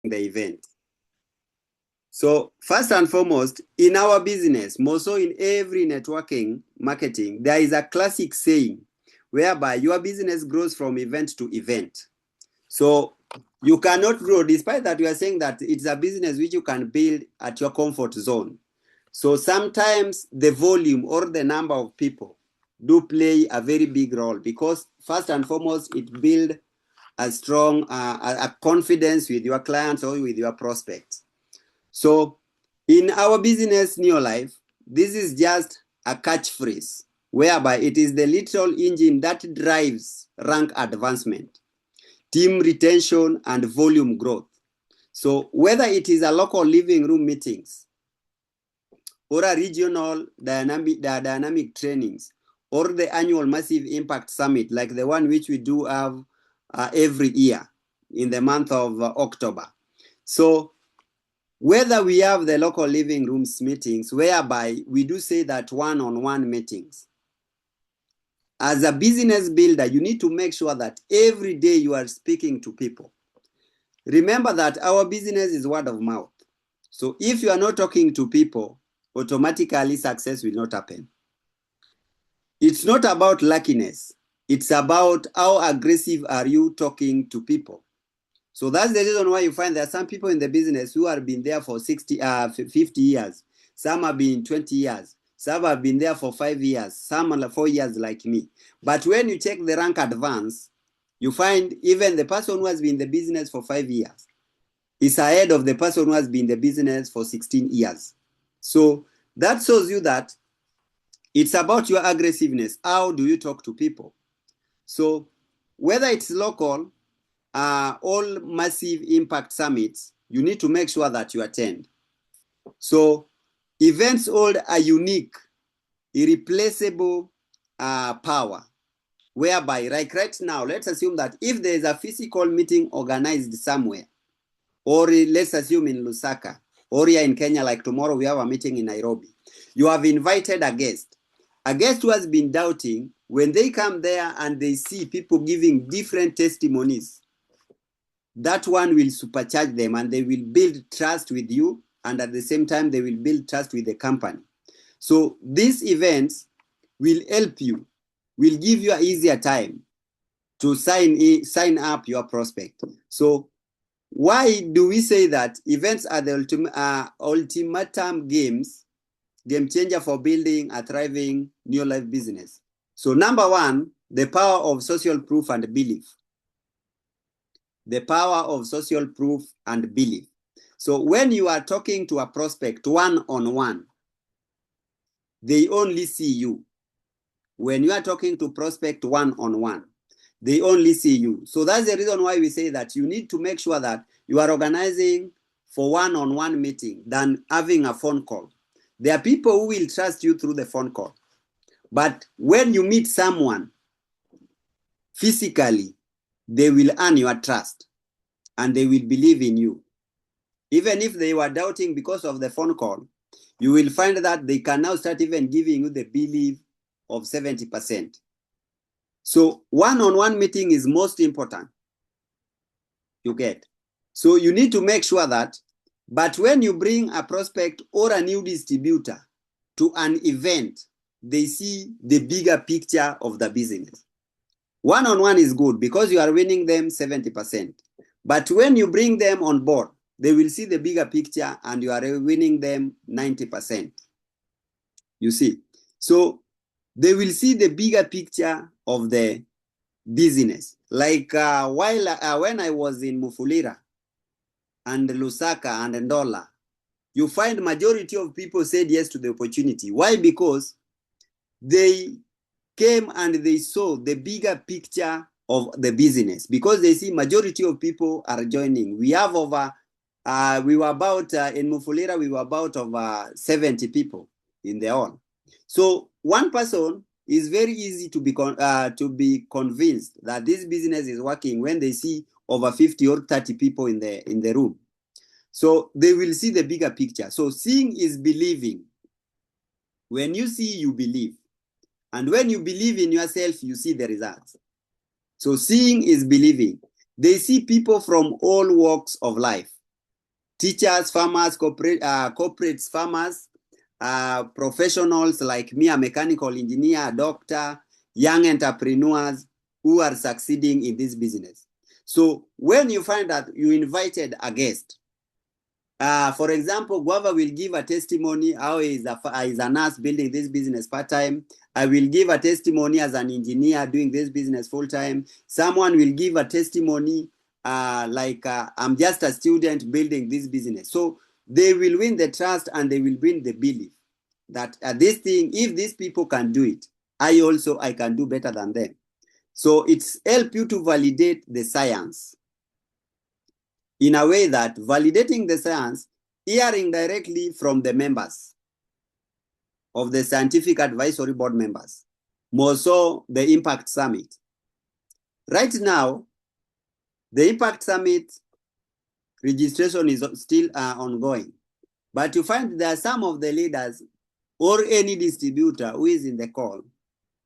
the event. So first and foremost, in our business, more so in every networking marketing, there is a classic saying whereby your business grows from event to event. So you cannot grow, despite that we are saying that it's a business which you can build at your comfort zone. So sometimes the volume or the number of people do play a very big role, because first and foremost, it builds a strong a confidence with your clients or with your prospects. So in our business, Neolife, this is just a catchphrase whereby it is the literal engine that drives rank advancement, team retention, and volume growth. So whether it is a local living room meetings or a regional dynamic trainings or the annual massive impact summit like the one which we do have every year in the month of October. So whether we have the local living rooms meetings, whereby we do say that one-on-one meetings, as a business builder, you need to make sure that every day you are speaking to people. Remember that our business is word of mouth. So if you are not talking to people, automatically success will not happen. It's not about luckiness. It's about how aggressive are you talking to people. So that's the reason why you find there are some people in the business who have been there for 50 years. Some have been 20 years. Some have been there for 5 years. Some are 4 years like me. But when you check the rank advance, you find even the person who has been in the business for 5 years is ahead of the person who has been in the business for 16 years. So that shows you that it's about your aggressiveness. How do you talk to people? So whether it's local, all massive impact summits, you need to make sure that you attend. So events hold a unique, irreplaceable power, whereby like right now, let's assume that if there is a physical meeting organized somewhere, or let's assume in Lusaka, or here in Kenya, like tomorrow we have a meeting in Nairobi, you have invited a guest who has been doubting. When they come there and they see people giving different testimonies, that one will supercharge them and they will build trust with you, and at the same time they will build trust with the company. So these events will help you, will give you an easier time to sign up your prospect. So why do we say that events are the ultimatum game changer for building a thriving Neolife business? So number one, the power of social proof and belief. The power of social proof and belief. So when you are talking to a prospect one-on-one, they only see you. When you are talking to prospect one-on-one, they only see you. So that's the reason why we say that you need to make sure that you are organizing for one-on-one meeting than having a phone call. There are people who will trust you through the phone call. But when you meet someone physically, they will earn your trust and they will believe in you. Even if they were doubting because of the phone call, you will find that they can now start even giving you the belief of 70%. So one-on-one meeting is most important. You get. So you need to make sure that, but when you bring a prospect or a new distributor to an event, they see the bigger picture of the business. One-on-one is good because you are winning them 70%. But when you bring them on board, they will see the bigger picture and you are winning them 90%. You see? So they will see the bigger picture of the business. Like when I was in Mufulira and Lusaka and Ndola, you find majority of people said yes to the opportunity. Why? Because they came and they saw the bigger picture of the business, because they see majority of people are joining. We have over, we were about, in Mufulira, we were about over 70 people in the hall. So one person is very easy to be convinced that this business is working when they see over 50 or 30 people in the room. So they will see the bigger picture. So seeing is believing. When you see, you believe. And when you believe in yourself, you see the results. So seeing is believing. They see people from all walks of life. teachers, farmers, corporates, farmers, professionals like me, a mechanical engineer, a doctor, young entrepreneurs who are succeeding in this business. So when you find that you invited a guest, for example, Guava will give a testimony how he is a nurse building this business part-time. I will give a testimony as an engineer doing this business full-time. Someone will give a testimony I'm just a student building this business. So they will win the trust and they will win the belief that this thing, if these people can do it, I can do better than them. So it's help you to validate the science in a way that validating the science, hearing directly from the members of the Scientific Advisory Board members, more so the Impact Summit. Right now, the Impact Summit registration is still ongoing, but you find there are some of the leaders or any distributor who is in the call,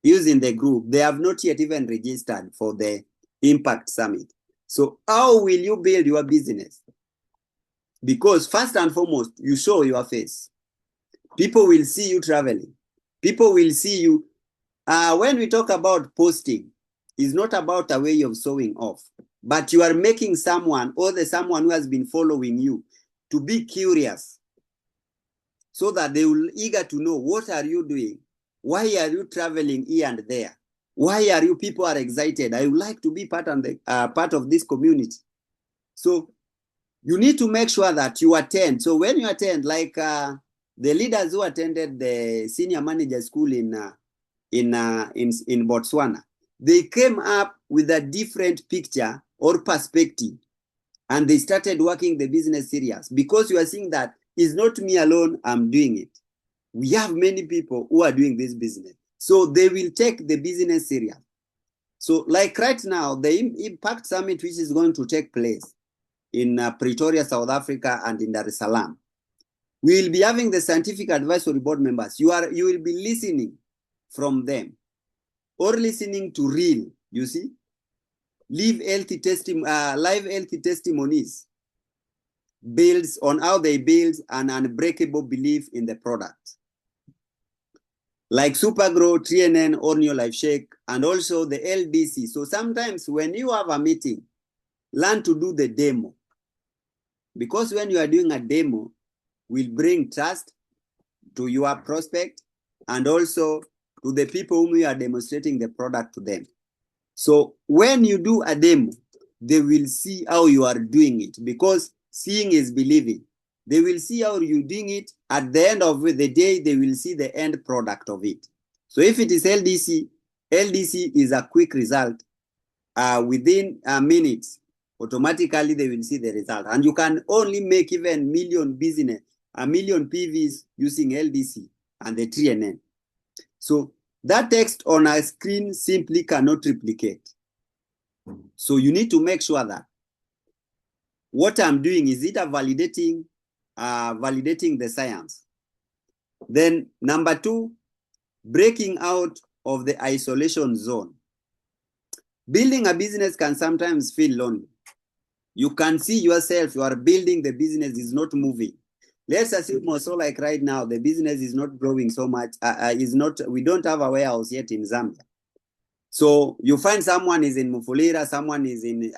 using the group, they have not yet even registered for the Impact Summit. So how will you build your business? Because first and foremost, you show your face. People will see you traveling. People will see you. When we talk about posting, it's not about a way of showing off, but you are making someone or someone who has been following you to be curious so that they will eager to know, what are you doing? Why are you traveling here and there? Why are you people are excited? I would like to be part of this community. So you need to make sure that you attend. So when you attend, like the leaders who attended the senior manager school in Botswana, they came up with a different picture or perspective, and they started working the business serious, because you are seeing that it's not me alone, I'm doing it. We have many people who are doing this business. So they will take the business serious. So like right now, the Impact Summit, which is going to take place in Pretoria, South Africa, and in Dar es Salaam, we will be having the Scientific Advisory Board members. You will be listening from them, or listening to real, you see, live healthy testimonies builds on how they build an unbreakable belief in the product. Like Supergrow, TNN, or New Life Shake, and also the LDC. So sometimes when you have a meeting, learn to do the demo. Because when you are doing a demo, will bring trust to your prospect and also to the people whom you are demonstrating the product to them. So when you do a demo, they will see how you are doing it, because seeing is believing. They will see how you're doing it. At the end of the day, they will see the end product of it. So if it is LDC, LDC is a quick result. Within minutes, automatically they will see the result. And you can only make even million PVs using LDC and the TNN. So that text on a screen simply cannot replicate. So you need to make sure that what I'm doing, is it a validating the science? Then number 2, breaking out of the isolation zone. Building a business can sometimes feel lonely. You can see yourself, you are building the business, is not moving. Let's assume also, like right now, the business is not growing so much. We don't have a warehouse yet in Zambia. So you find someone is in Mufulira, someone is in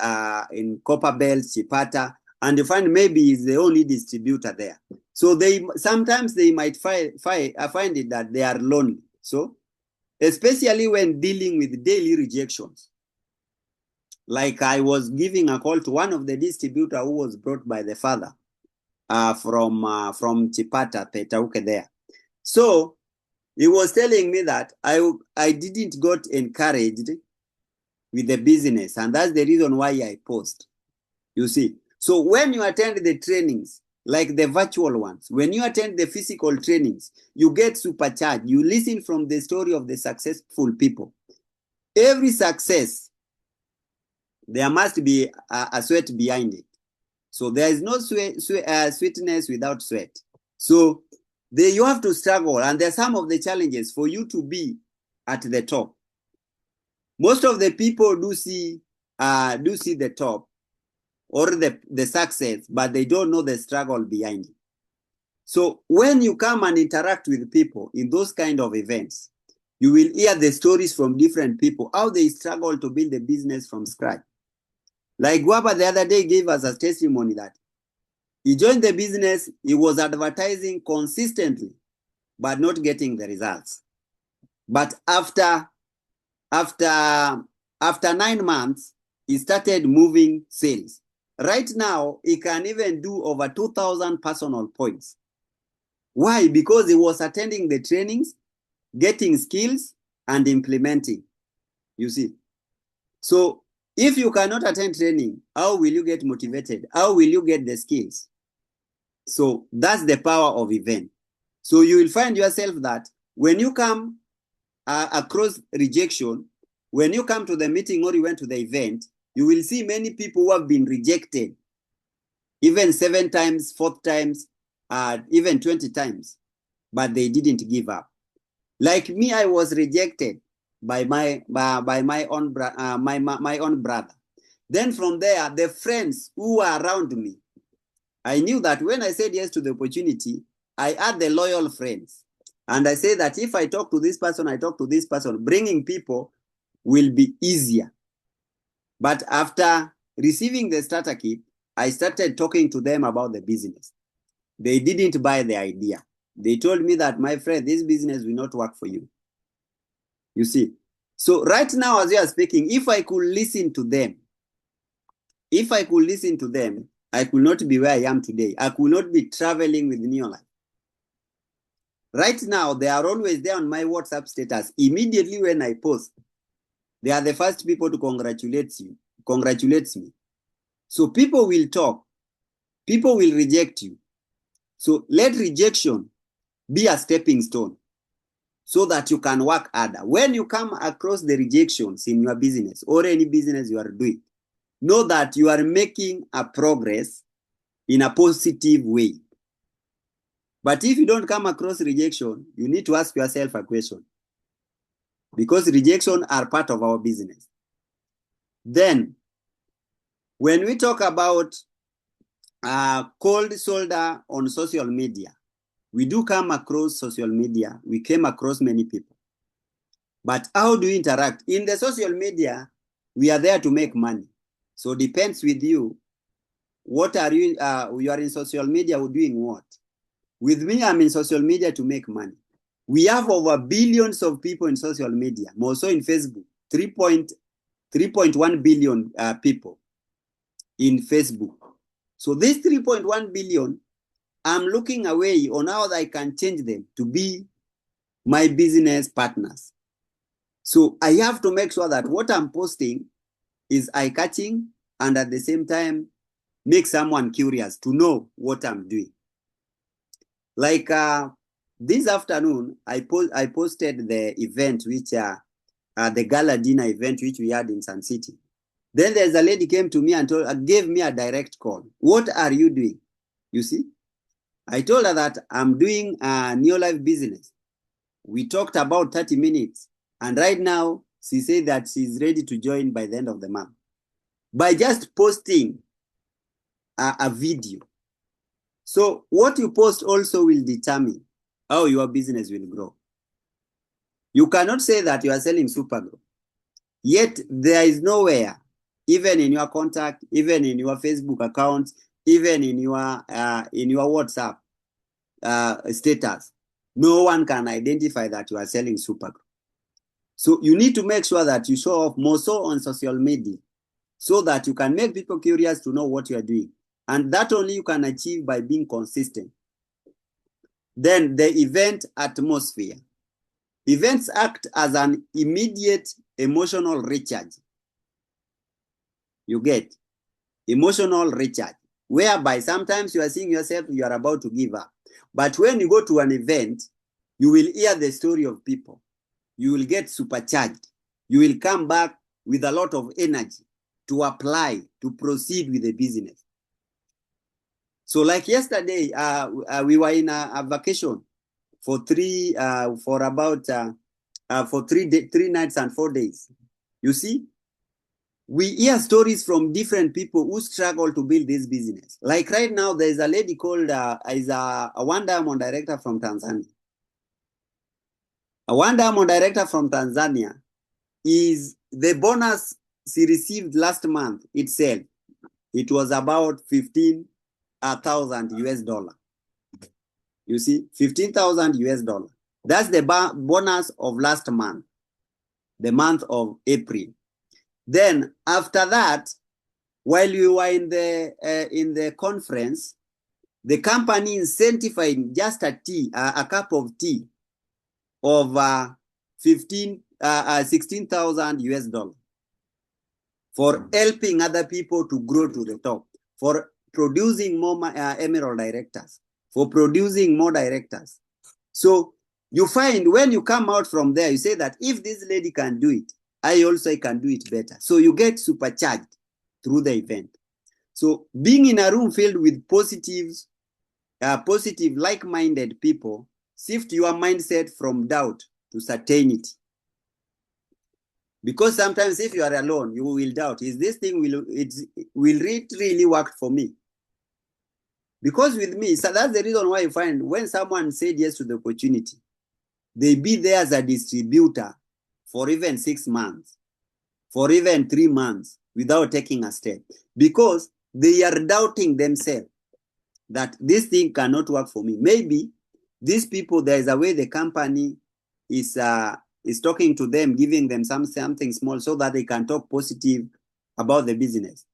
Copperbelt, Chipata, and you find maybe he's the only distributor there. So sometimes they might find it that they are lonely. So especially when dealing with daily rejections. Like I was giving a call to one of the distributor who was brought by the father from Chipata, Petauke there. So he was telling me that I didn't got encouraged with the business, and that's the reason why I post. You see, so when you attend the trainings, like the virtual ones, when you attend the physical trainings, you get supercharged. You listen from the story of the successful people. Every success, there must be a sweat behind it. So there is no sweetness without sweat. So you have to struggle, and there are some of the challenges for you to be at the top. Most of the people do see the top, or the success, but they don't know the struggle behind it. So when you come and interact with people in those kind of events, you will hear the stories from different people, how they struggle to build a business from scratch. Like Guaba the other day gave us a testimony that he joined the business, he was advertising consistently, but not getting the results. But after 9 months, he started moving sales. Right now, he can even do over 2,000 personal points. Why? Because he was attending the trainings, getting skills, and implementing. You see. So if you cannot attend training, how will you get motivated? How will you get the skills? So that's the power of event. So you will find yourself that when you come across rejection, when you come to the meeting or you went to the event, you will see many people who have been rejected, even 7 times, 4 times, even 20 times, but they didn't give up. Like me, I was rejected by my own brother. Then from there, the friends who were around me, I knew that when I said yes to the opportunity, I had the loyal friends. And I say that if I talk to this person, I talk to this person, bringing people will be easier. But after receiving the starter kit, I started talking to them about the business. They didn't buy the idea. They told me that, my friend, this business will not work for you. You see? So right now, as we are speaking, if I could listen to them, I could not be where I am today. I could not be traveling with Neolife. Right now, they are always there on my WhatsApp status. Immediately when I post, they are the first people to congratulate me. So people will talk. People will reject you. So let rejection be a stepping stone so that you can work harder. When you come across the rejections in your business or any business you are doing, know that you are making a progress in a positive way. But if you don't come across rejection, you need to ask yourself a question. Because rejection are part of our business. Then, when we talk about cold shoulder on social media, we do come across social media. We came across many people. But how do we interact? In the social media, we are there to make money. So it depends with you. What are you? You are in social media doing what? With me, I'm in social media to make money. We have over billions of people in social media, more so in Facebook, 3.1 billion people in Facebook. So this 3.1 billion, I'm looking away on how I can change them to be my business partners. So I have to make sure that what I'm posting is eye-catching and at the same time make someone curious to know what I'm doing. Like this afternoon, I posted the event, which the gala dinner event, which we had in Sun City. Then there's a lady came to me and gave me a direct call. What are you doing? You see? I told her that I'm doing a Neolife business. We talked about 30 minutes. And right now, she said that she's ready to join by the end of the month. By just posting a video. So what you post also will determine how your business will grow. You cannot say that you are selling Supergrow, yet there is nowhere, even in your contact, even in your Facebook accounts, even in your WhatsApp status, no one can identify that you are selling Supergrow. So you need to make sure that you show off more so on social media so that you can make people curious to know what you are doing. And that only you can achieve by being consistent. Then the event atmosphere. Events act as an immediate emotional recharge. You get emotional recharge, whereby sometimes you are seeing yourself, you are about to give up. But when you go to an event, you will hear the story of people. You will get supercharged. You will come back with a lot of energy to apply, to proceed with the business. So like yesterday, we were in a vacation for 3 nights and 4 days. You see, we hear stories from different people who struggle to build this business. Like right now, there's a lady called, is a One Diamond director from Tanzania. A One Diamond director from Tanzania is the bonus she received last month itself. It was about 15,000 US dollar. You see, 15,000 US dollar. That's the bonus of last month, the month of April. Then after that, while we were in the conference, the company incentivized just a cup of tea of 16,000 US dollars for helping other people to grow to the top, for producing more Emerald directors, for producing more directors. So you find when you come out from there, you say that if this lady can do it, I also can do it better. So you get supercharged through the event. So being in a room filled with positive, like-minded people, shift your mindset from doubt to certainty. Because sometimes if you are alone, you will doubt, is this thing, will it really work for me? Because with me, so that's the reason why you find when someone said yes to the opportunity, they be there as a distributor for even 6 months, for even 3 months without taking a step. Because they are doubting themselves that this thing cannot work for me. Maybe these people, there is a way the company is talking to them, giving them something small so that they can talk positive about the business.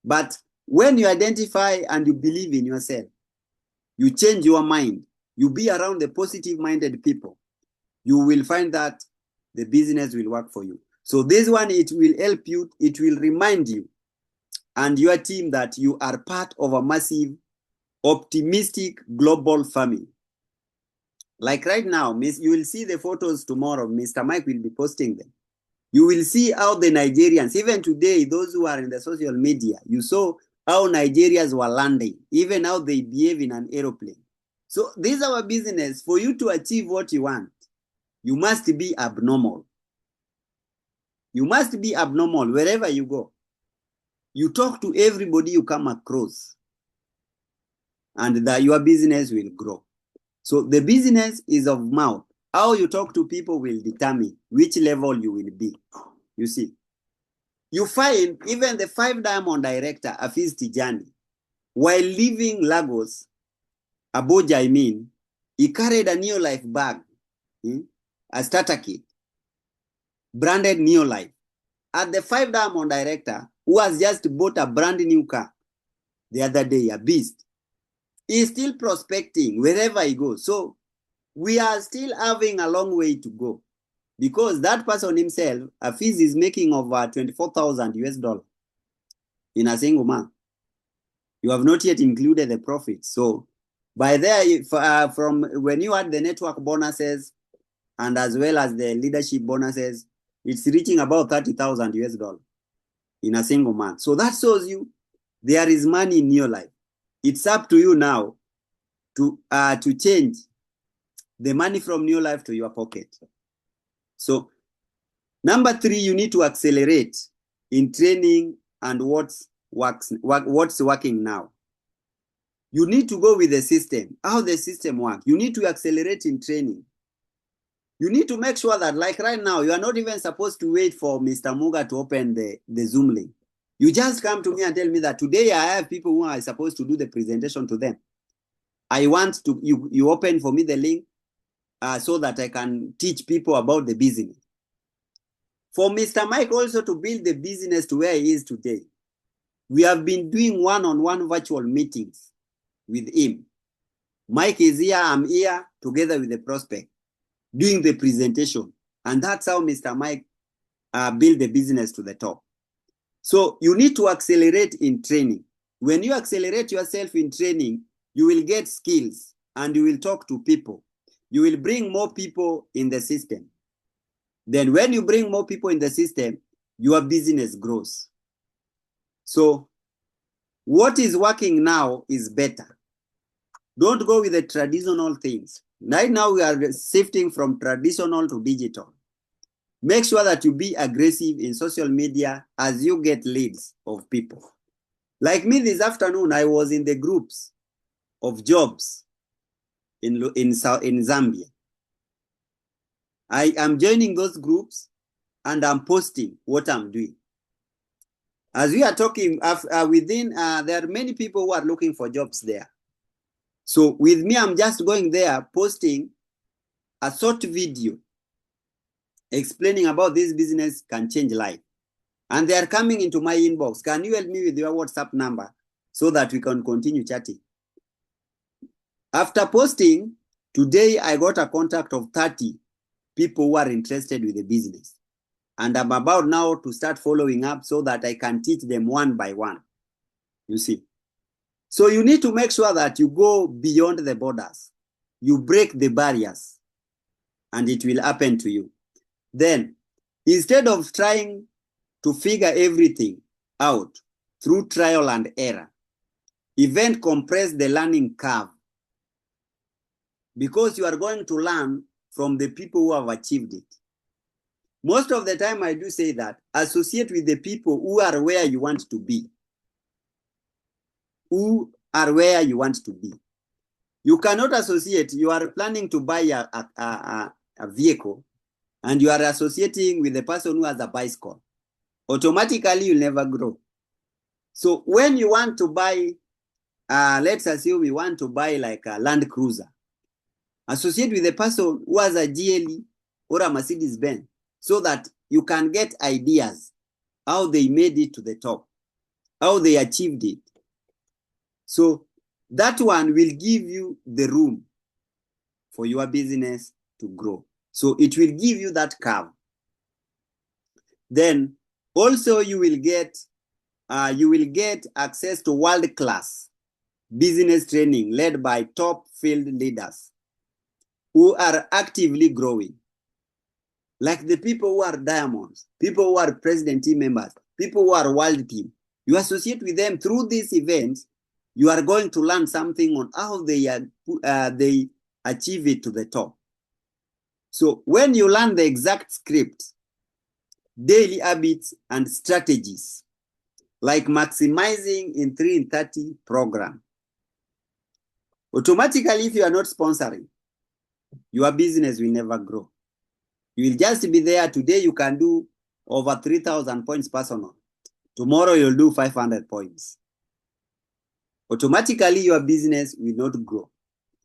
But when you identify and you believe in yourself, you change your mind, you be around the positive-minded people, you will find that the business will work for you. So this one, it will help you, it will remind you and your team that you are part of a massive, optimistic global family. Like right now, you will see the photos tomorrow. Mr. Mike will be posting them. You will see how the Nigerians, even today, those who are in the social media, you saw how Nigerians were landing, even how they behave in an aeroplane. So this is our business. For you to achieve what you want, you must be abnormal. You must be abnormal wherever you go. You talk to everybody you come across, and your business will grow. So the business is of mouth. How you talk to people will determine which level you will be. You see, you find even the 5 Diamond director, Afiz Tijani, while leaving Lagos, Abuja, I mean, he carried a Neolife bag, a starter kit, branded Neolife. At the 5 Diamond director, who has just bought a brand new car the other day, a beast, he's still prospecting wherever he goes. So we are still having a long way to go, because that person himself, Afiz, is making over 24,000 US dollars in a single month. You have not yet included the profit. So by there, if, from when you add the network bonuses and as well as the leadership bonuses, it's reaching about 30,000 US dollars in a single month. So that shows you there is money in your life. It's up to you now to change the money from your life to your pocket. So number 3, you need to accelerate in training and what's working now. You need to go with the system, how the system works. You need to accelerate in training. You need to make sure that, like right now, you are not even supposed to wait for Mr. Muga to open the Zoom link. You just come to me and tell me that today I have people who are supposed to do the presentation to them. I want to, you open for me the link so that I can teach people about the business. For Mr. Mike also to build the business to where he is today, we have been doing one-on-one virtual meetings with him. Mike is here, I'm here, together with the prospect, doing the presentation. And that's how Mr. Mike built the business to the top. So you need to accelerate in training. When you accelerate yourself in training, you will get skills and you will talk to people. You will bring more people in the system. Then when you bring more people in the system, your business grows. So what is working now is better. Don't go with the traditional things. Right now we are shifting from traditional to digital. Make sure that you be aggressive in social media as you get leads of people. Like me this afternoon, I was in the groups of jobs in Zambia. I am joining those groups and I'm posting what I'm doing. As we are talking, there are many people who are looking for jobs there. So with me, I'm just going there, posting a short video explaining about this business can change life. And they are coming into my inbox. Can you help me with your WhatsApp number so that we can continue chatting? After posting, today I got a contact of 30 people who are interested with the business. And I'm about now to start following up so that I can teach them one by one. You see. So you need to make sure that you go beyond the borders. You break the barriers and it will happen to you. Then, instead of trying to figure everything out through trial and error, even compress the learning curve, because you are going to learn from the people who have achieved it. Most of the time I do say that, associate with the people who are where you want to be. Who are where you want to be. You cannot associate, you are planning to buy a vehicle and you are associating with the person who has a bicycle. Automatically, you'll never grow. So when you want to buy, let's assume you want to buy like a Land Cruiser, associate with the person who has a GLE or a Mercedes-Benz so that you can get ideas how they made it to the top, how they achieved it. So that one will give you the room for your business to grow. So it will give you that curve. Then also you will get access to world-class business training led by top field leaders who are actively growing. Like the people who are diamonds, people who are president team members, people who are world team. You associate with them through these events, you are going to learn something on how they achieve it to the top. So when you learn the exact script, daily habits and strategies, like maximizing in 3 in 30 program, automatically, if you are not sponsoring, your business will never grow. You will just be there. Today, you can do over 3,000 points personal. Tomorrow, you'll do 500 points. Automatically, your business will not grow.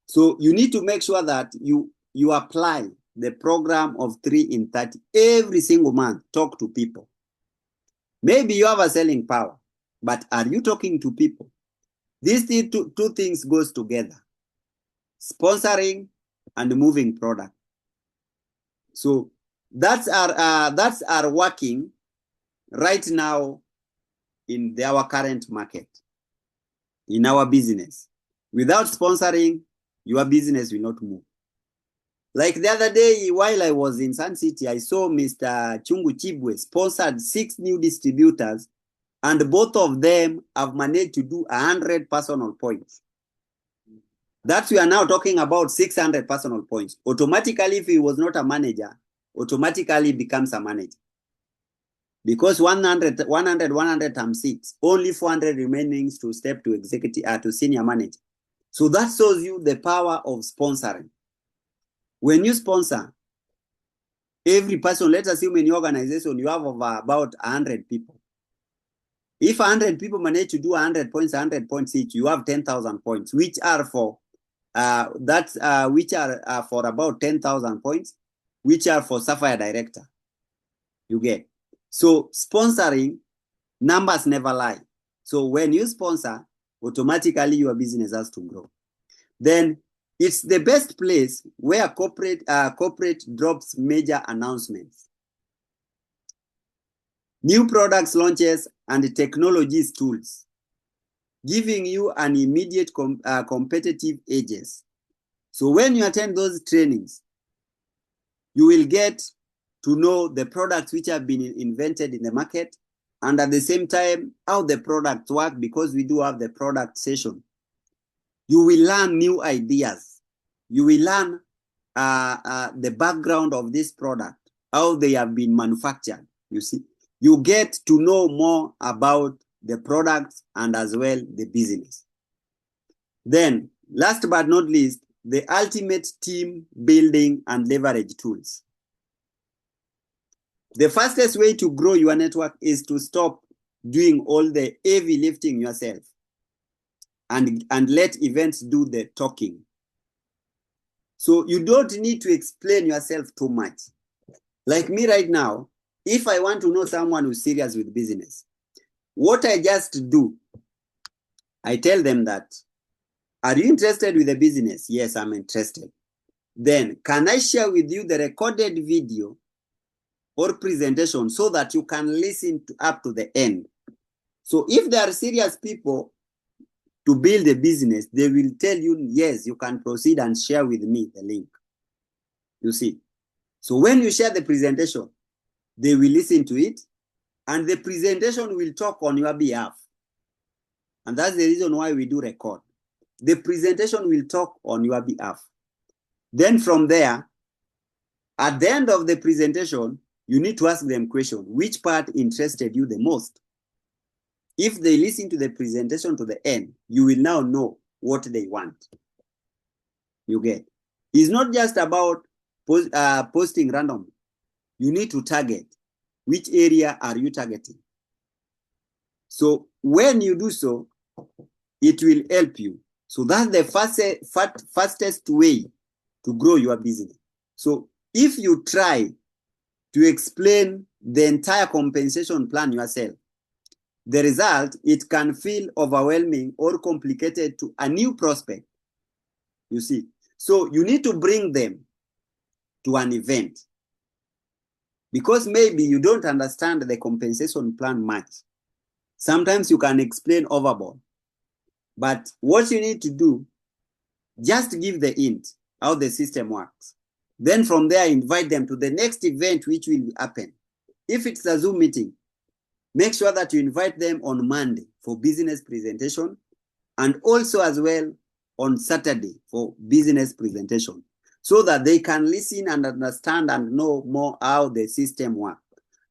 So you need to make sure that you apply the program of 3 in 30 every single month. Talk to people. Maybe you have a selling power, but are you talking to people? These two things goes together. Sponsoring and moving product. So that's our working right now in our current market, in our business. Without sponsoring, your business will not move. Like the other day, while I was in Sun City, I saw Mr. Chungu Chibwe sponsored 6 new distributors, and both of them have managed to do 100 personal points. That we are now talking about 600 personal points. Automatically, if he was not a manager, automatically becomes a manager. Because 100 times 6, only 400 remaining to step to executive to senior manager. So that shows you the power of sponsoring. When you sponsor, every person, let's assume in your organization, you have about 100 people. If 100 people manage to do 100 points each, you have 10,000 points, which are for for about 10,000 points, which are for Sapphire Director. You get. So sponsoring, numbers never lie. So when you sponsor, automatically your business has to grow. Then it's the best place where corporate drops major announcements. New products launches and technologies tools, giving you an immediate competitive edges. So when you attend those trainings, you will get to know the products which have been invented in the market, and at the same time, how the products work, because we do have the product session. You will learn new ideas. You will learn the background of this product. how they have been manufactured. You see, you get to know more about the products and as well the business. Then, last but not least, the ultimate team building and leverage tools. The fastest way to grow your network is to stop doing all the heavy lifting yourself and let events do the talking. So you don't need to explain yourself too much. Like me right now, if I want to know someone who's serious with business, what I just do, I tell them that, are you interested with the business? Yes, I'm interested. Then can I share with you the recorded video or presentation so that you can listen up to the end? So if they are serious people to build a business, they will tell you, yes, you can proceed and share with me the link. You see. So when you share the presentation, they will listen to it and the presentation will talk on your behalf. And that's the reason why we do record. The presentation will talk on your behalf. Then from there, at the end of the presentation, you need to ask them question, which part interested you the most? If they listen to the presentation to the end, you will now know what they want. You get. It's not just about posting randomly. You need to target. Which area are you targeting? So when you do so, it will help you. So that's the fastest way to grow your business. So if you try to explain the entire compensation plan yourself, the result, it can feel overwhelming or complicated to a new prospect. You see, so you need to bring them to an event because maybe you don't understand the compensation plan much. Sometimes you can explain overboard, but what you need to do, just give the hint how the system works. Then from there, invite them to the next event which will happen. If it's a Zoom meeting, make sure that you invite them on Monday for business presentation and also as well on Saturday for business presentation so that they can listen and understand and know more how the system works.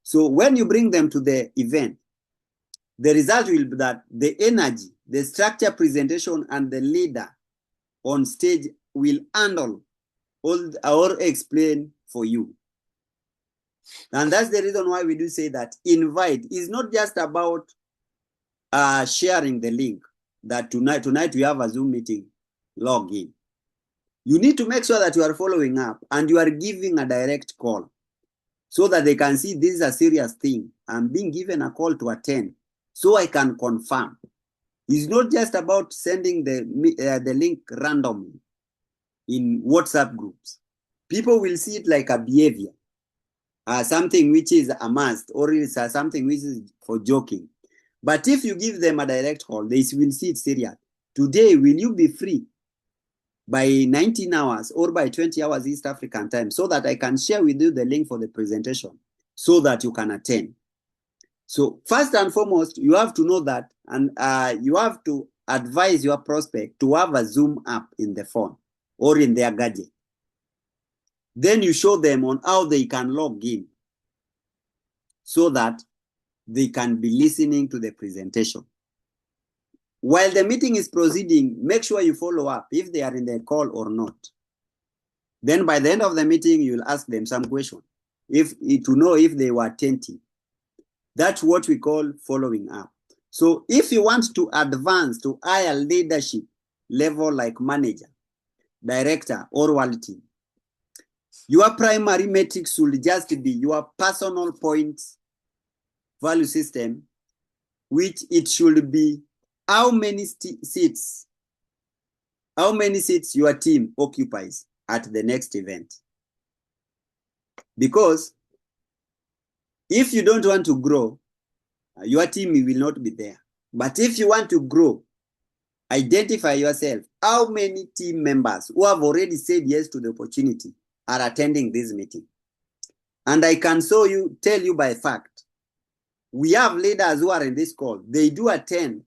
So when you bring them to the event, the result will be that the energy, the structure presentation and the leader on stage will handle all or explain for you. And that's the reason why we do say that invite is not just about sharing the link that tonight we have a Zoom meeting, log in. You need to make sure that you are following up and you are giving a direct call so that they can see this is a serious thing. I'm being given a call to attend so I can confirm. It's not just about sending the link randomly in WhatsApp groups. People will see it like a behavior, something which is a must, or it's something which is for joking. But if you give them a direct call, they will see it serious. Today, will you be free by 19 hours or by 20 hours East African time so that I can share with you the link for the presentation so that you can attend? So first and foremost, you have to know that, and you have to advise your prospect to have a Zoom app in the phone or in their gadget. Then you show them on how they can log in so that they can be listening to the presentation. While the meeting is proceeding, make sure you follow up if they are in the call or not. Then by the end of the meeting, you'll ask them some question to know if they were attentive. That's what we call following up. So if you want to advance to higher leadership level like manager, director, or world team, your primary metrics should just be your personal points value system, which it should be how many seats your team occupies at the next event. Because if you don't want to grow, your team will not be there. But if you want to grow, identify yourself. How many team members who have already said yes to the opportunity are attending this meeting? And I can tell you by fact, we have leaders who are in this call. They do attend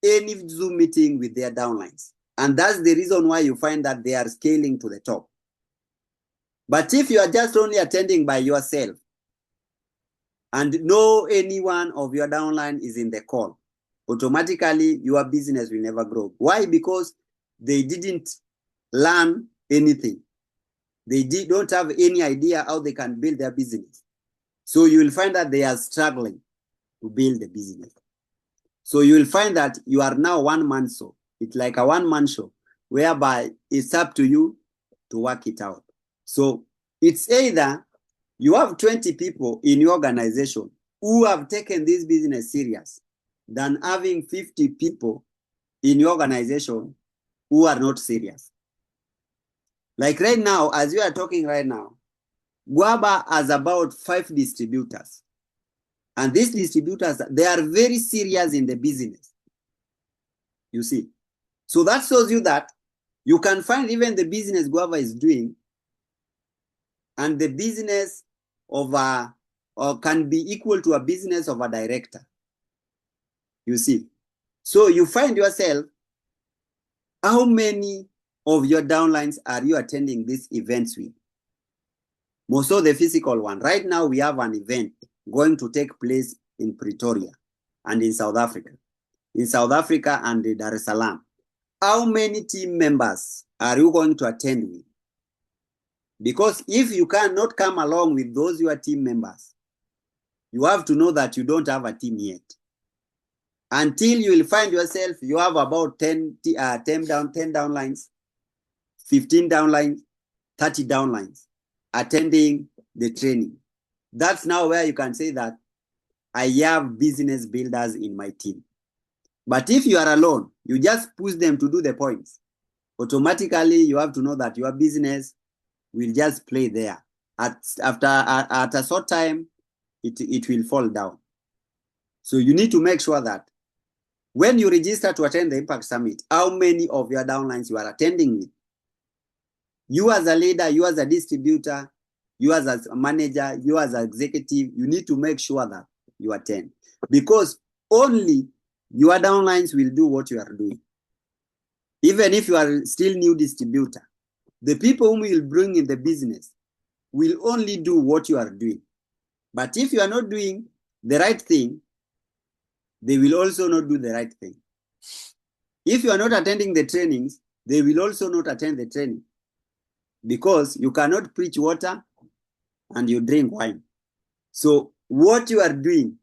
any Zoom meeting with their downlines. And that's the reason why you find that they are scaling to the top. But if you are just only attending by yourself and no anyone of your downline is in the call, automatically your business will never grow. Why? Because they didn't learn anything. They don't have any idea how they can build their business. So you will find that they are struggling to build the business. So you will find that you are now one-man show. It's like a one-man show, whereby it's up to you to work it out. So it's either you have 20 people in your organization who have taken this business serious than having 50 people in your organization who are not serious. Like right now, as we are talking right now, Guava has about 5 distributors. And these distributors, they are very serious in the business. You see. So that shows you that you can find even the business Guava is doing and the business of a, or can be equal to a business of a director. You see. So you find yourself, how many of your downlines are you attending these events with? Most of the physical one. Right now, we have an event going to take place in Pretoria and in South Africa. In South Africa and in Dar es Salaam. How many team members are you going to attend with? Because if you cannot come along with those your team members, you have to know that you don't have a team yet. Until you will find yourself, you have about 10 downlines, 15 downlines, 30 downlines attending the training. That's now where you can say that I have business builders in my team. But if you are alone, you just push them to do the points. Automatically, you have to know that your business will just play there. At a short time, it will fall down. So you need to make sure that when you register to attend the Impact Summit, how many of your downlines you are attending with? You as a leader, you as a distributor, you as a manager, you as an executive, you need to make sure that you attend. Because only your downlines will do what you are doing. Even if you are still new distributor, the people whom you will bring in the business will only do what you are doing. But if you are not doing the right thing, they will also not do the right thing. If you are not attending the trainings, they will also not attend the training. Because you cannot preach water and you drink wine. So what you are doing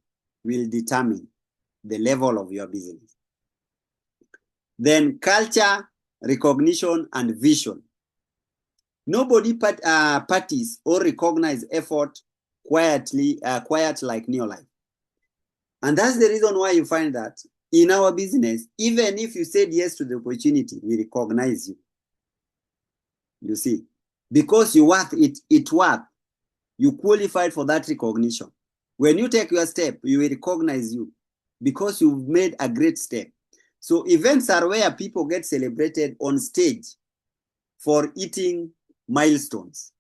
will determine the level of your business. Then culture, recognition, and vision. Nobody parties or recognize effort quiet like Neolife. And that's the reason why you find that in our business, even if you said yes to the opportunity, we recognize you. You see, because you worth it, you qualified for that recognition. When you take your step, we will recognize you because you've made a great step. So events are where people get celebrated on stage for hitting milestones,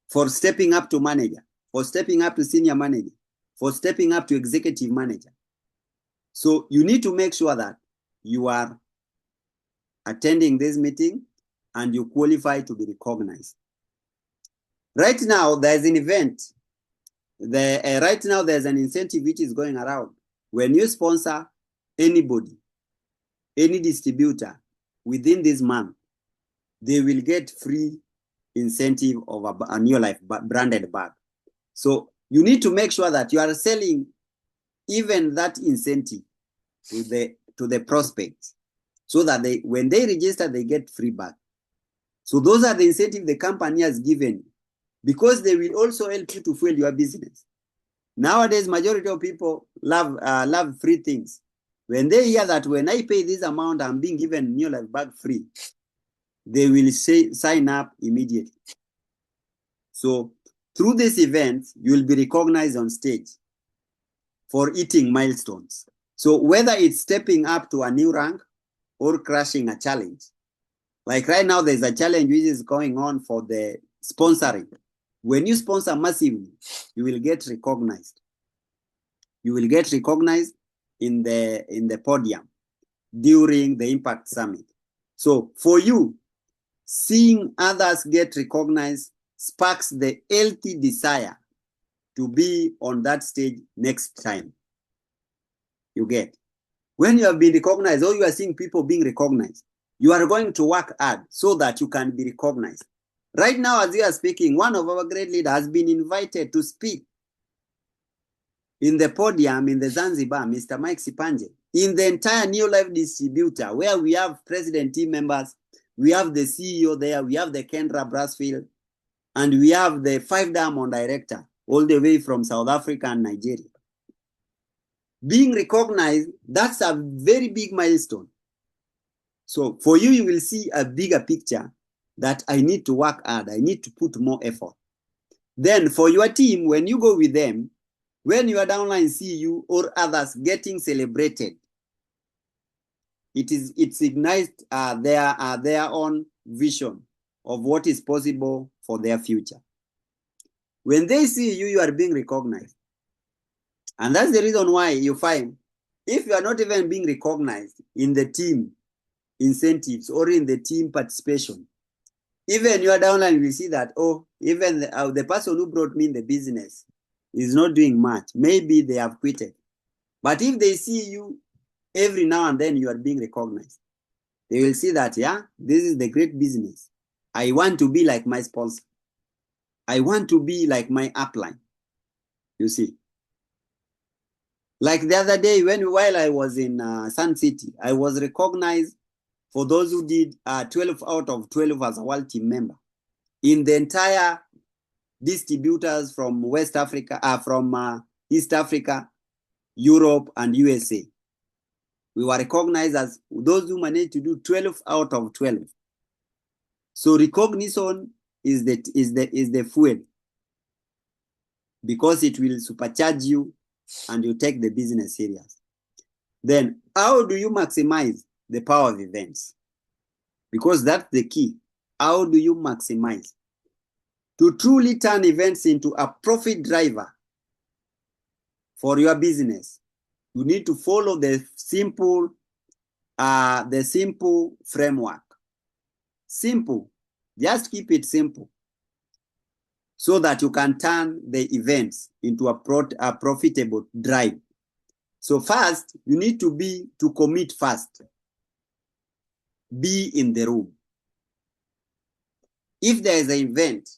for stepping up to manager, for stepping up to senior manager, for stepping up to executive manager. So you need to make sure that you are attending this meeting and you qualify to be recognized. Right now, there's an event. Right now, there's an incentive which is going around. When you sponsor anybody, any distributor within this month, they will get free incentive of a Neolife branded bag. So you need to make sure that you are selling even that incentive to the prospects, so that when they register, they get free bag. So those are the incentives the company has given you, because they will also help you to fuel your business. Nowadays, majority of people love free things. When they hear that when I pay this amount, I'm being given Neolife bag free, they will sign up immediately. So through this event, you will be recognized on stage for hitting milestones. So whether it's stepping up to a new rank or crushing a challenge, like right now, there's a challenge which is going on for the sponsoring. When you sponsor massively, you will get recognized. You will get recognized in the podium during the Impact Summit. So for you, seeing others get recognized sparks the healthy desire to be on that stage next time. You get? When you have been recognized, or you are seeing people being recognized, you are going to work hard so that you can be recognized. Right now, as you are speaking, one of our great leaders has been invited to speak in the podium in the Zanzibar, Mr. Mike Sipanje, in the entire New Life distributor, where we have president team members, we have the CEO there, we have the Kendra Brassfield, and we have the 5 Diamond director, all the way from South Africa and Nigeria. Being recognized, that's a very big milestone. So for you, you will see a bigger picture that I need to work hard, I need to put more effort. Then for your team, when you go with them, when your downline see you or others getting celebrated, it ignites their own vision of what is possible for their future. When they see you, you are being recognized. And that's the reason why you find, if you are not even being recognized in the team incentives or in the team participation, even your downline will see that, oh, even the person who brought me in the business is not doing much. Maybe they have quitted. But if they see you every now and then, you are being recognized. They will see that, yeah, this is the great business. I want to be like my sponsor. I want to be like my upline. You see. Like the other day, while I was in Sun City, I was recognized for those who did 12 out of 12 as a world team member. In the entire distributors from West Africa, from East Africa, Europe, and USA. We were recognized as those who managed to do 12 out of 12. So recognition is the fuel, because it will supercharge you and you take the business serious. Then how do you maximize the power of events? Because that's the key. How do you maximize? To truly turn events into a profit driver for your business, you need to follow the simple framework. Simple. Just keep it simple so that you can turn the events into a profitable drive. So first, you need to commit fast. Be in the room. If there is an event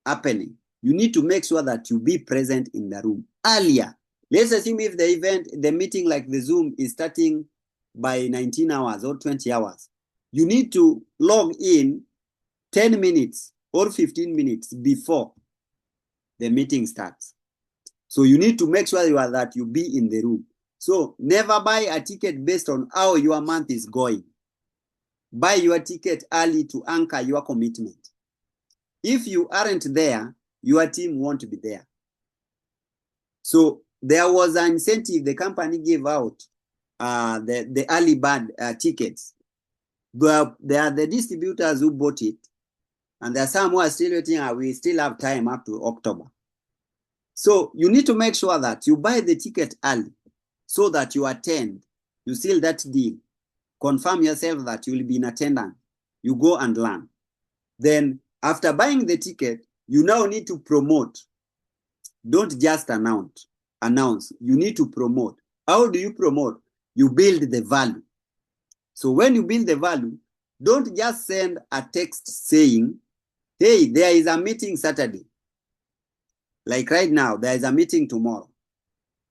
happening, you need to make sure that you be present in the room earlier. Let's assume if the meeting like the Zoom is starting by 19 hours or 20 hours, you need to log in 10 minutes or 15 minutes before the meeting starts. So you need to make sure that you be in the room. So never buy a ticket based on how your month is going. Buy your ticket early to anchor your commitment. If you aren't there, your team won't be there. So there was an incentive the company gave out, the early bird tickets. But there are the distributors who bought it, and there are some who are still waiting, and we still have time up to October. So you need to make sure that you buy the ticket early so that you attend, you seal that deal, confirm yourself that you will be in attendance, you go and learn. Then after buying the ticket, you now need to promote. Don't just announce. You need to promote. How do you promote? You build the value. So when you build the value, don't just send a text saying, hey, there is a meeting Saturday. Like right now, there is a meeting tomorrow.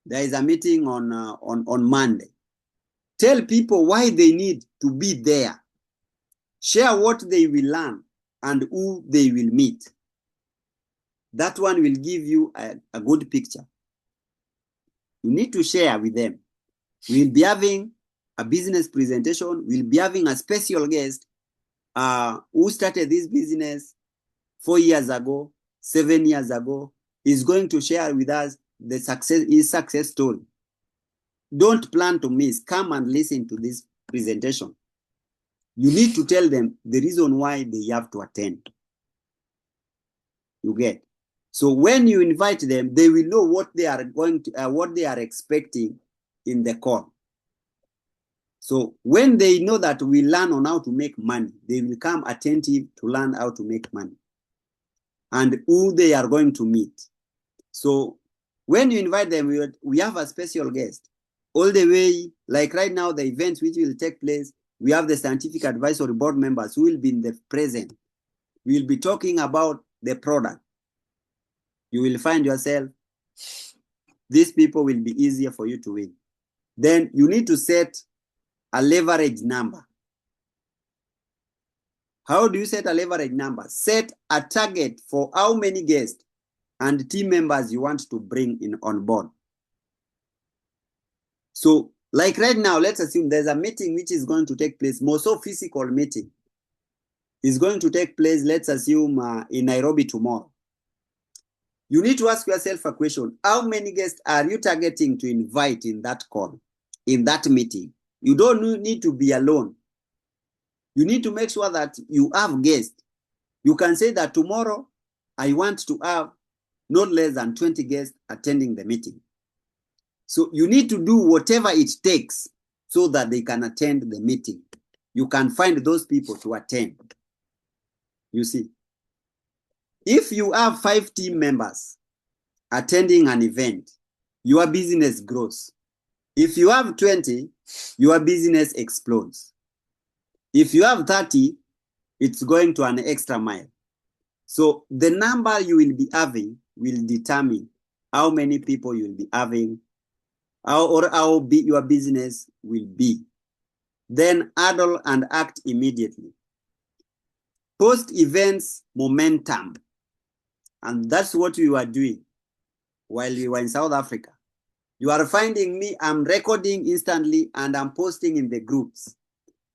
There is a meeting on Monday. Tell people why they need to be there. Share what they will learn and who they will meet. That one will give you a good picture. You need to share with them. We'll be having a business presentation. We'll be having a special guest who started this business 4 years ago, 7 years ago. Is going to share with us his success story. Don't plan to miss. Come and listen to this presentation. You need to tell them the reason why they have to attend. You get? So when you invite them, they will know what they are expecting in the call. So when they know that we learn on how to make money, they will come attentive to learn how to make money. and who they are going to meet. So when you invite them, we have a special guest. All the way, like right now, the event which will take place, we have the scientific advisory board members who will be in the present. We will be talking about the product. You will find yourself, these people will be easier for you to win. Then you need to set a leverage number. How do you set a leverage number? Set a target for how many guests and team members you want to bring in on board. So like right now, let's assume there's a meeting which is going to take place, more so physical meeting is going to take place, let's assume in Nairobi tomorrow. You need to ask yourself a question. How many guests are you targeting to invite in that call, in that meeting? You don't need to be alone. You need to make sure that you have guests. You can say that tomorrow, I want to have not less than 20 guests attending the meeting. So you need to do whatever it takes so that they can attend the meeting. You can find those people to attend. You see, if you have 5 team members attending an event, your business grows. If you have 20, your business explodes. If you have 30, it's going to an extra mile. So the number you will be having will determine how many people you will be having, how big your business will be. Then huddle and act immediately. Post events momentum. And that's what we were doing while we were in South Africa. You are finding me, I'm recording instantly and I'm posting in the groups.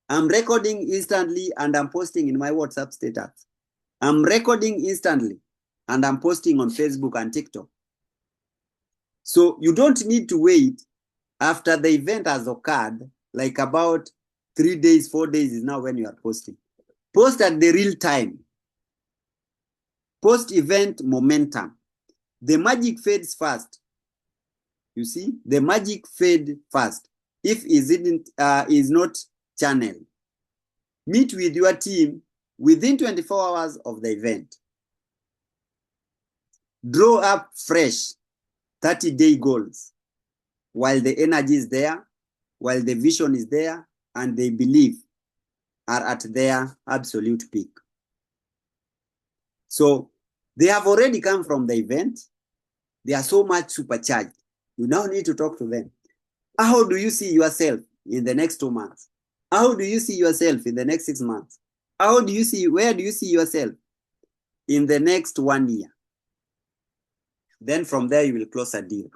I'm recording instantly and I'm posting in my WhatsApp status. I'm recording instantly and I'm posting on Facebook and TikTok. So you don't need to wait after the event has occurred, like about 3 days, 4 days is now when you are posting. Post at the real time. Post-event momentum. The magic fades fast. You see, the magic fades fast if it is not channeled. Meet with your team within 24 hours of the event. Draw up fresh 30-day goals while the energy is there, while the vision is there, and they believe are at their absolute peak. So they have already come from the event. They are so much supercharged. You now need to talk to them. How do you see yourself in the next 2 months? How do you see yourself in the next 6 months? Where do you see yourself in the next 1 year? Then from there, you will close a deal.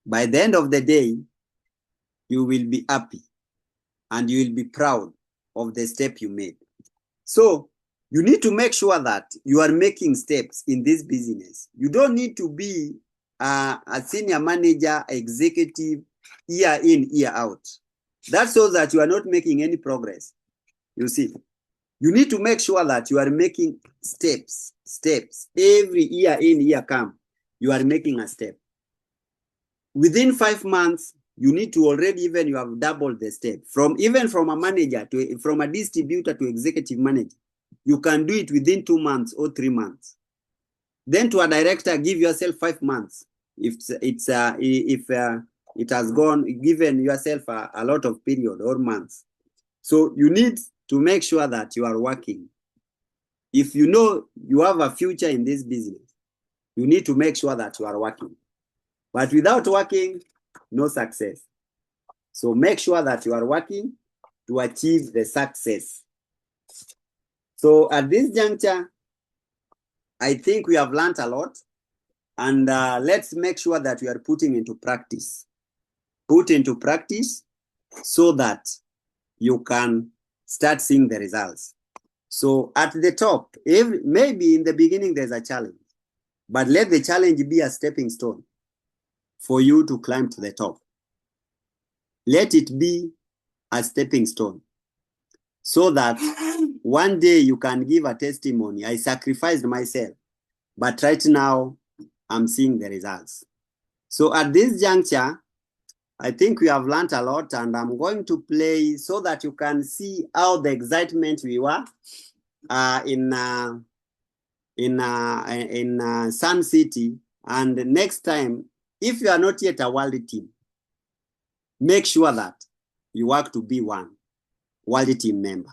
By the end of the day, you will be happy and you will be proud of the step you made. So you need to make sure that you are making steps in this business. You don't need to be a senior manager, executive, year in, year out. That shows that you are not making any progress. You see, you need to make sure that you are making steps. Every year in, year come, you are making a step. Within 5 months, you need to already you have doubled the step. From a manager from a distributor to executive manager. You can do it within 2 months or 3 months. Then to a director, give yourself 5 months. If it has given yourself a lot of period or months. So you need to make sure that you are working. If you know you have a future in this business, you need to make sure that you are working. But without working, no success. So make sure that you are working to achieve the success. So at this juncture, I think we have learned a lot. And let's make sure that we are putting into practice. Put into practice so that you can start seeing the results. So at the top, maybe in the beginning there's a challenge, but let the challenge be a stepping stone for you to climb to the top. Let it be a stepping stone so that one day you can give a testimony. I sacrificed myself, but right now I'm seeing the results. So at this juncture, I think we have learned a lot, and I'm going to play so that you can see how the excitement we were in in Sun City. And next time, if you are not yet a world team, make sure that you work to be one world team member.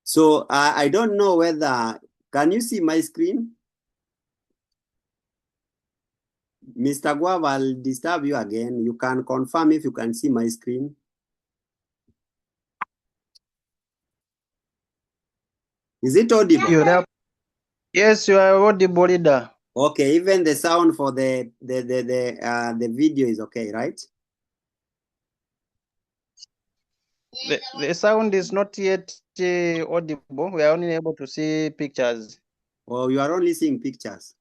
So I don't know whether, can you see my screen? Mr. Guava, I'll disturb you again. You can confirm if you can see my screen. Is it audible? Yes, you are audible, leader. Okay, even the sound for the video is okay, right? The sound is not yet audible. We are only able to see pictures. Or you are only seeing pictures?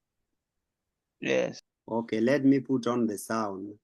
Yes. Okay, let me put on the sound.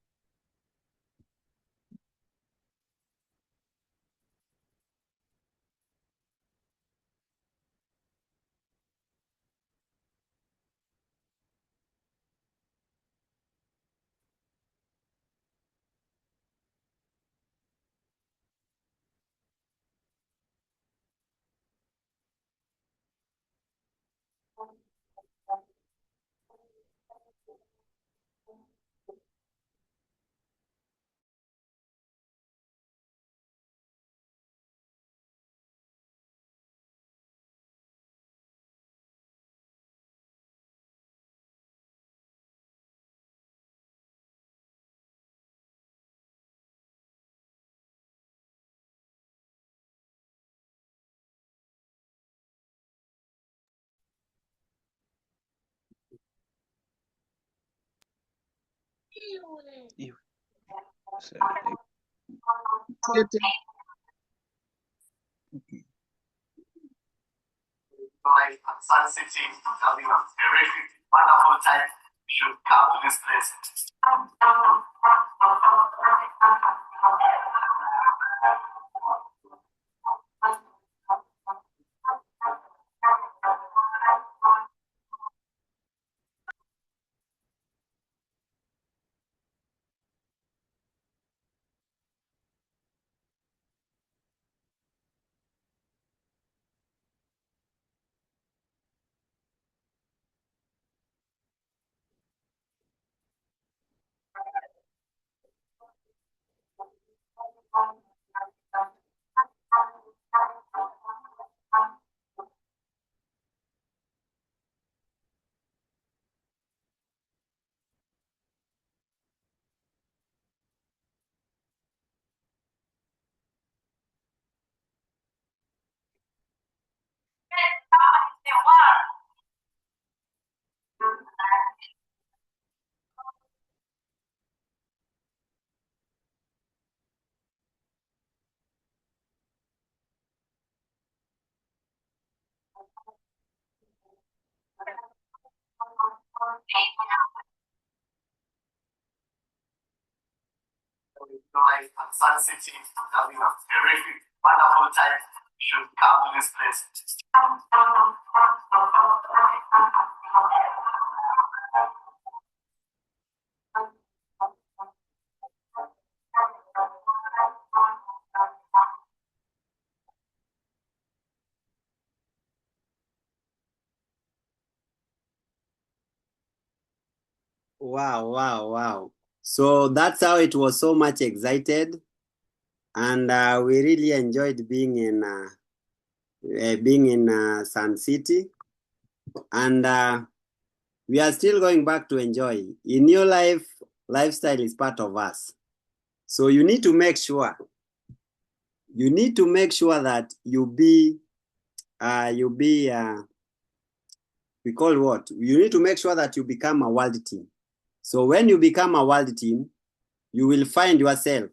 Sun City, having a terrific, wonderful time. You should come to this place. Sun City, having a terrific, wonderful time. You should come to this place. Wow, wow, wow. So that's how it was, so much excited. And we really enjoyed being in Sun City. And we are still going back to enjoy. In your life, lifestyle is part of us. So you need to make sure that you be we call what? You need to make sure that you become a world team. So when you become a world team, you will find yourself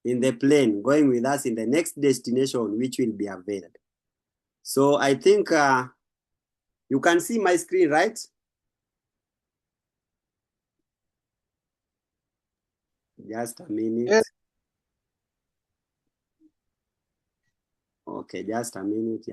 in the plane going with us in the next destination, which will be availed. So I think you can see my screen, right? Just a minute. Yes. Okay, just a minute.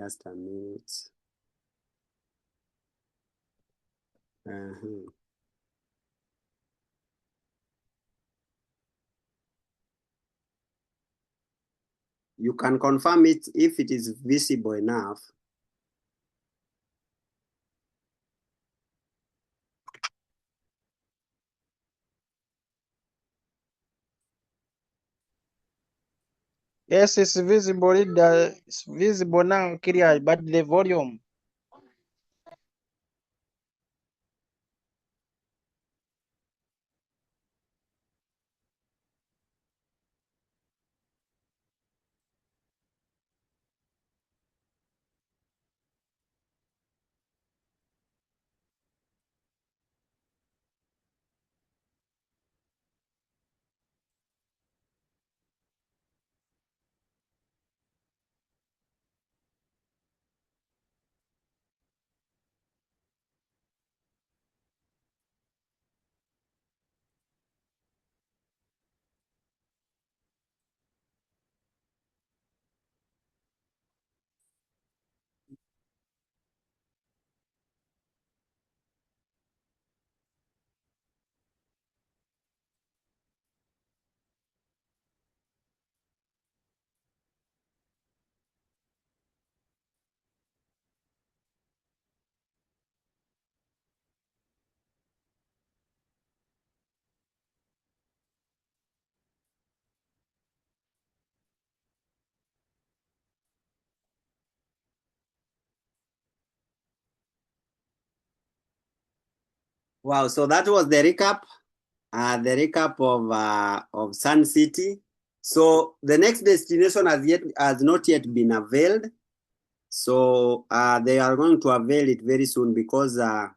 You can confirm it if it is visible enough. Yes, it's visible. It's visible now, clear, but the volume. Wow, so that was the recap of Sun City. So the next destination has not yet been availed. So they are going to avail it very soon because they are